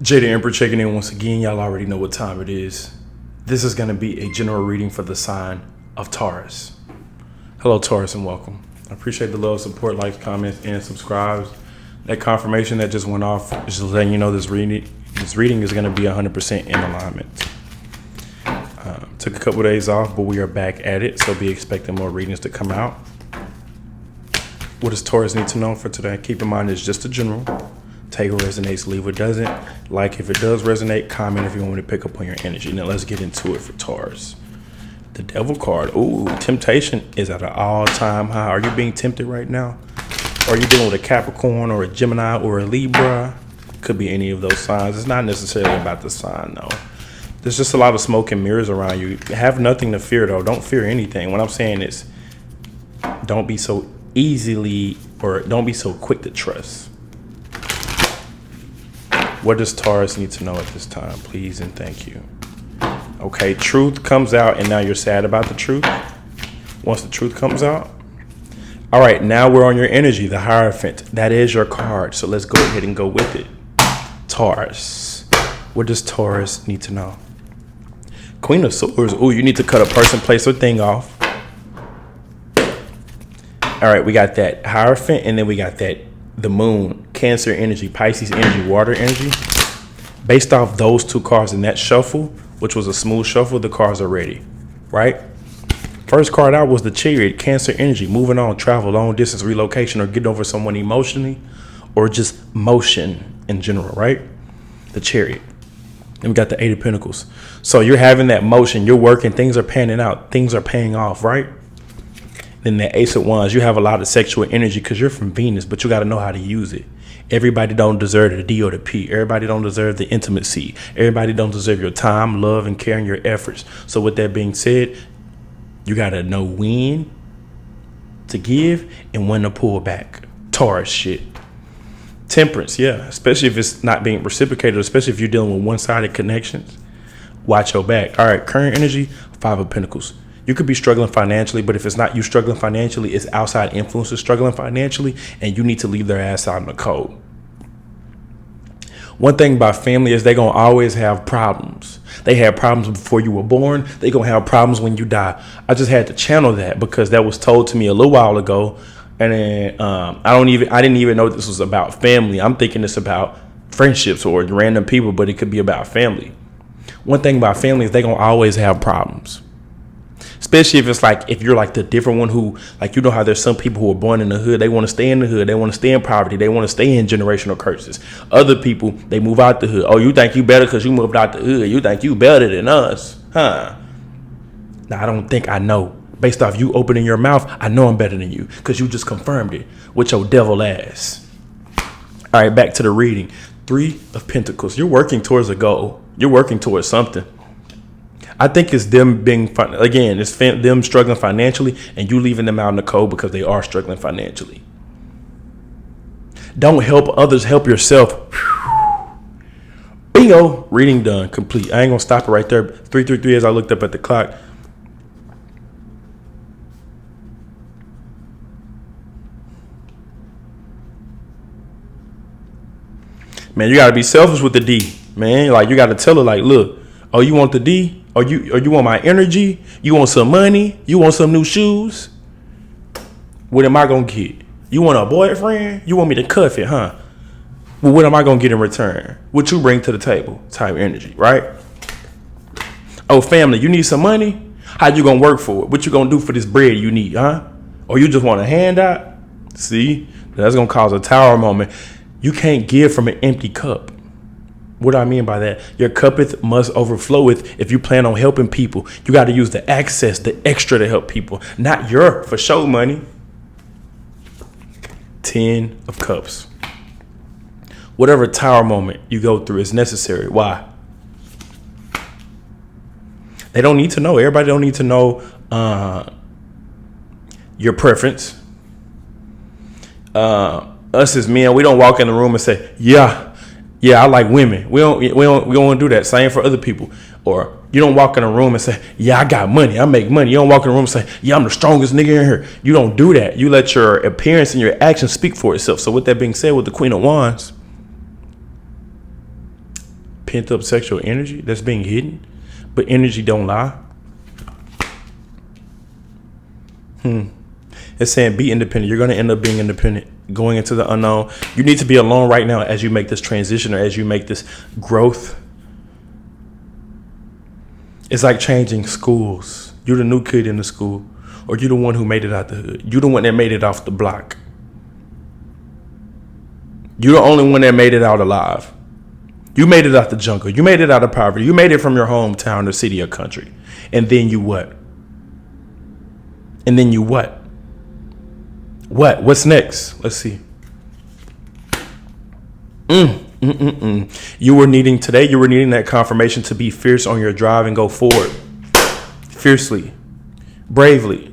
Jada Emperor checking in once again. Y'all already know what time it is. This is going to be a general reading for the sign of Taurus. Hello, Taurus, and welcome. I appreciate the love, support, likes, comments, and subscribes. That confirmation that just went off is just letting you know this reading is going to be 100% in alignment. Took a couple of days off, but we are back at it, so be expecting more readings to come out. What does Taurus need to know for today? Keep in mind, it's just a general. Take what resonates, leave what doesn't. Like if it does resonate, comment if you want me to pick up on your energy. Now let's get into it for Taurus. The Devil card. Ooh, temptation is at an all-time high. Are you being tempted right now? Are you dealing with a Capricorn or a Gemini or a Libra? Could be any of those signs. It's not necessarily about the sign, though. There's just a lot of smoke and mirrors around you. Have nothing to fear, though. Don't fear anything. What I'm saying is don't be so easily or don't be so quick to trust. What does Taurus need to know at this time? Please and thank you. Okay, truth comes out and now you're sad about the truth. Once the truth comes out. All right, now we're on your energy, the Hierophant. That is your card. So let's go ahead and go with it. Taurus. What does Taurus need to know? Queen of Swords. Ooh, you need to cut a person, place, or thing off. All right, we got that Hierophant and then we got that the Moon, Cancer energy, Pisces energy, water energy. Based off those two cards in that shuffle, which was a smooth shuffle, the cards are ready, right? First card out was the Chariot, Cancer energy, moving on, travel, long distance, relocation, or getting over someone emotionally, or just motion in general, right? The Chariot. And we got the Eight of Pentacles. So you're having that motion, you're working, things are panning out, things are paying off, right? Then the Ace of Wands, you have a lot of sexual energy because you're from Venus, but you got to know how to use it. Everybody don't deserve the D or the P. Everybody don't deserve the intimacy. Everybody don't deserve your time, love, and care and your efforts. So with that being said, you got to know when to give and when to pull back. Taurus shit. Temperance, yeah, especially if it's not being reciprocated, especially if you're dealing with one-sided connections. Watch your back. All right, current energy, Five of Pentacles. You could be struggling financially, but if it's not you struggling financially, it's outside influences struggling financially, and you need to leave their ass out in the cold. One thing about family is they're going to always have problems. They had problems before you were born. They're going to have problems when you die. I just had to channel that because that was told to me a little while ago. And then I didn't even know this was about family. I'm thinking it's about friendships or random people, but it could be about family. One thing about family is they're going to always have problems. Especially if it's like, if you're like the different one who, like, you know how there's some people who are born in the hood. They want to stay in the hood. They want to stay in poverty. They want to stay in generational curses. Other people, they move out the hood. Oh, you think you better because you moved out the hood. You think you better than us. Huh? Now, I don't think I know. Based off you opening your mouth, I know I'm better than you because you just confirmed it with your devil ass. All right, back to the reading. Three of Pentacles. You're working towards a goal. You're working towards something. I think it's them being, again, it's them struggling financially and you leaving them out in the cold because they are struggling financially. Don't help others, help yourself. Bingo, reading done, complete. I ain't gonna stop it right there. 333 as I looked up at the clock. Man, you gotta be selfish with the D, man. Like, you gotta tell her, like, look, oh, you want the D? Or you want my energy? You want some money? You want some new shoes? What am I gonna get? You want a boyfriend? You want me to cuff it, huh? Well, what am I gonna get in return? What you bring to the table? Type energy, right? Oh, family, you need some money? How you gonna work for it? What you gonna do for this bread you need, huh? Or you just want a handout? See, that's gonna cause a tower moment. You can't give from an empty cup. What do I mean by that? Your cuppeth must overfloweth. If you plan on helping people, you got to use the access, the extra to help people, not your for show money. 10 of Cups. Whatever tower moment you go through is necessary. Why? They don't need to know. Everybody don't need to know your preference. Us as men, we don't walk in the room and say, yeah, I like women. We don't want to do that. Same for other people. Or you don't walk in a room and say, yeah, I got money. I make money. You don't walk in a room and say, yeah, I'm the strongest nigga in here. You don't do that. You let your appearance and your actions speak for itself. So with that being said, with the Queen of Wands, pent up sexual energy that's being hidden, but energy don't lie. It's saying be independent. You're going to end up being independent, going into the unknown. You need to be alone right now as you make this transition or as you make this growth. It's like changing schools. You're the new kid in the school, or you're the one who made it out the hood. You're the one that made it off the block. You're the only one that made it out alive. You made it out the jungle. You made it out of poverty. You made it from your hometown or city or country. And then you what? And then you what? What's next? Let's see. You were needing that confirmation to be fierce on your drive and go forward. Fiercely. Bravely.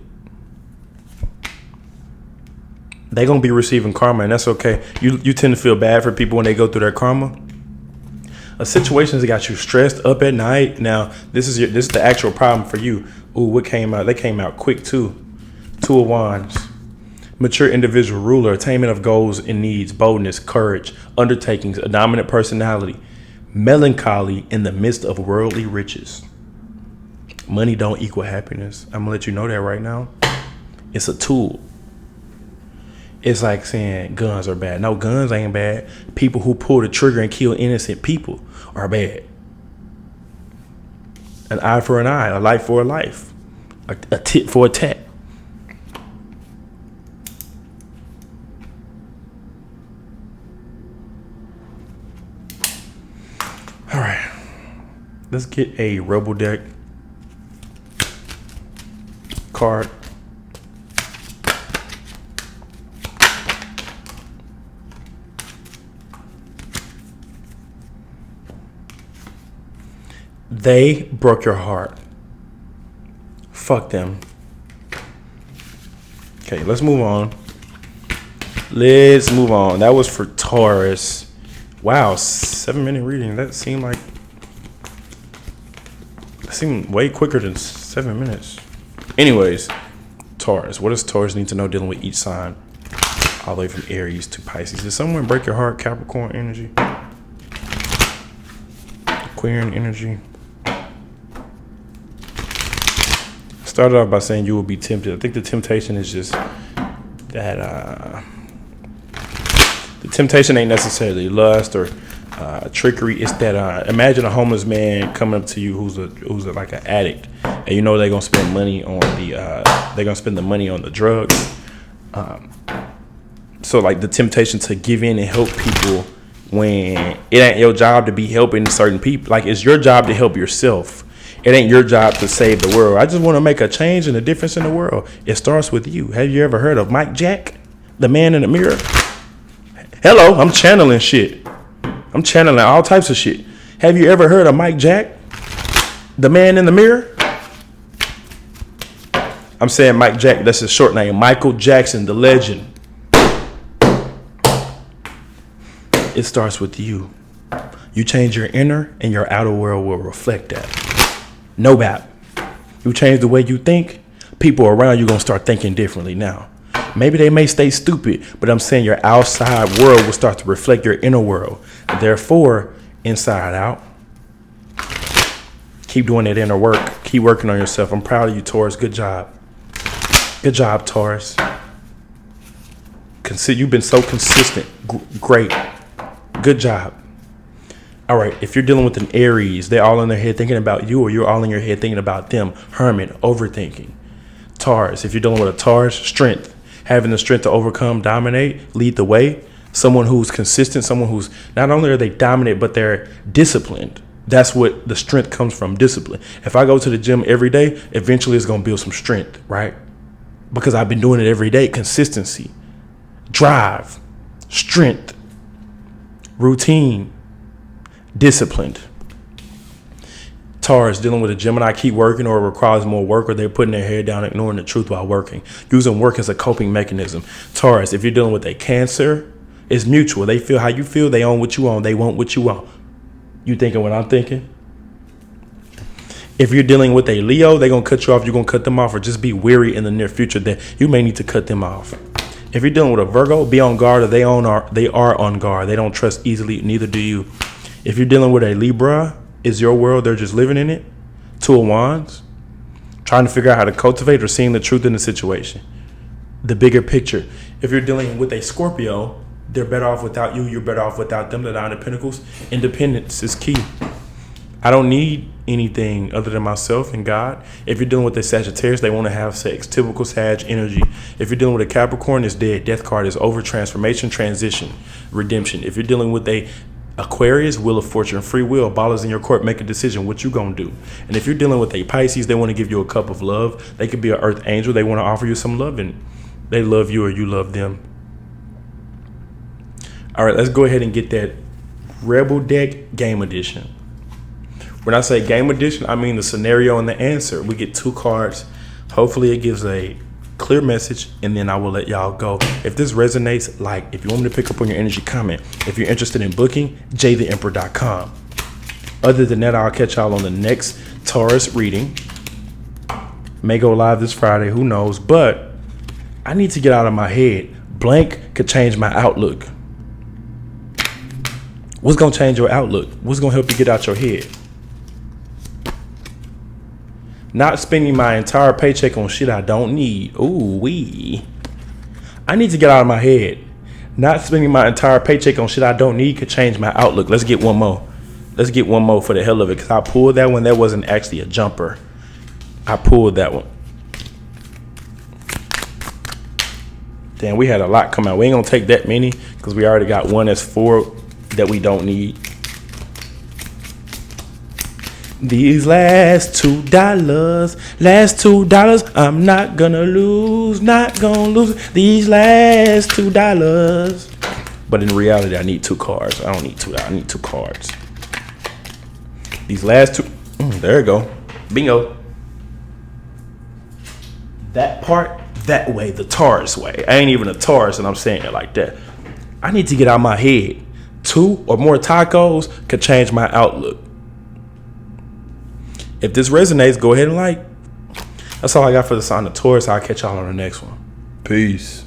They're going to be receiving karma, and that's okay. You tend to feel bad for people when they go through their karma. A situation that got you stressed up at night. Now, this is the actual problem for you. Ooh, what came out? They came out quick too. 2 of Wands. Mature individual ruler, attainment of goals and needs, boldness, courage, undertakings, a dominant personality, melancholy in the midst of worldly riches. Money don't equal happiness. I'm gonna let you know that right now. It's a tool. It's like saying guns are bad. No, guns ain't bad. People who pull the trigger and kill innocent people are bad. An eye for an eye, a life for a life, a tit for a tat. All right, let's get a Rebel deck card. They broke your heart. Fuck them. Okay, let's move on. That was for Taurus. Wow, 7-minute reading. That seemed way quicker than 7 minutes. Anyways, Taurus. What does Taurus need to know dealing with each sign? All the way from Aries to Pisces. Did someone break your heart? Capricorn energy. Aquarian energy. Started off by saying you will be tempted. I think the temptation is just that the temptation ain't necessarily lust or trickery. It's that imagine a homeless man coming up to you who's like an addict, and you know they're gonna spend money on the drugs. So like the temptation to give in and help people when it ain't your job to be helping certain people. Like it's your job to help yourself. It ain't your job to save the world. I just want to make a change and a difference in the world. It starts with you. Have you ever heard of Mike Jack, the man in the mirror? Hello, I'm channeling shit. I'm channeling all types of shit. Have you ever heard of Mike Jack, the man in the mirror? I'm saying Mike Jack. That's his short name. Michael Jackson, the legend. It starts with you. You change your inner and your outer world will reflect that. No doubt. You change the way you think, people around you going to start thinking differently now. Maybe they may stay stupid, but I'm saying your outside world will start to reflect your inner world. Therefore, inside out, keep doing that inner work. Keep working on yourself. I'm proud of you, Taurus. Good job. Good job, Taurus. You've been so consistent. Great. Good job. All right, if you're dealing with an Aries, they're all in their head thinking about you, or you're all in your head thinking about them. Hermit, overthinking. Taurus, if you're dealing with a Taurus, strength. Having the strength to overcome, dominate, lead the way. Someone who's consistent, someone who's not only are they dominant, but they're disciplined. That's what the strength comes from, discipline. If I go to the gym every day, eventually it's going to build some strength, right? Because I've been doing it every day. Consistency, drive, strength, routine. Disciplined. Taurus, dealing with a Gemini, keep working or it requires more work, or they're putting their head down, ignoring the truth while working, using work as a coping mechanism. Taurus, if you're dealing with a Cancer, it's mutual. They feel how you feel. They own what you own. They want what you want. You thinking what I'm thinking? If you're dealing with a Leo, they're going to cut you off. You're going to cut them off, or just be weary in the near future that you may need to cut them off. If you're dealing with a Virgo, be on guard, or they are on guard. They don't trust easily. Neither do you. If you're dealing with a Libra, is your world, they're just living in it. Two of Wands, trying to figure out how to cultivate or seeing the truth in the situation. The bigger picture. If you're dealing with a Scorpio, they're better off without you. You're better off without them. The Nine of Pentacles. Independence is key. I don't need anything other than myself and God. If you're dealing with a Sagittarius, they want to have sex. Typical Sag energy. If you're dealing with a Capricorn, it's dead. Death card is over. Transformation, transition, redemption. If you're dealing with a Aquarius, Wheel of Fortune, free will, ball is in your court, make a decision. What you gonna do? And if you're dealing with a Pisces, they want to give you a cup of love. They could be an earth angel. They want to offer you some love, and they love you or you love them. All right, let's go ahead and get that Rebel deck game edition. When I say game edition, I mean the scenario and the answer. We get 2 cards. Hopefully it gives a clear message, and then I will let y'all go. If this resonates, like, if you want me to pick up on your energy, comment. If you're interested in booking, jtheemperor.com. Other than that, I'll catch y'all on the next Taurus reading. May go live this Friday, who knows? But I need to get out of my head. Blank could change my outlook. What's gonna change your outlook? What's gonna help you get out your head? Not spending my entire paycheck on shit I don't need. Ooh wee. I need to get out of my head. Not spending my entire paycheck on shit I don't need could change my outlook. Let's get one more. Let's get one more for the hell of it, because I pulled that one. That wasn't actually a jumper. I pulled that one. Damn, we had a lot come out. We ain't gonna take that many because we already got one that's 4 that we don't need. These last $2, I'm not gonna lose, not gonna lose. These last $2. But in reality, I need 2 cards. I don't need 2. I need 2 cards. These last 2, there you go. Bingo. That part, that way, the Taurus way. I ain't even a Taurus, and I'm saying it like that. I need to get out of my head. 2 or more tacos could change my outlook. If this resonates, go ahead and like. That's all I got for the sign of Taurus. I'll catch y'all on the next one. Peace.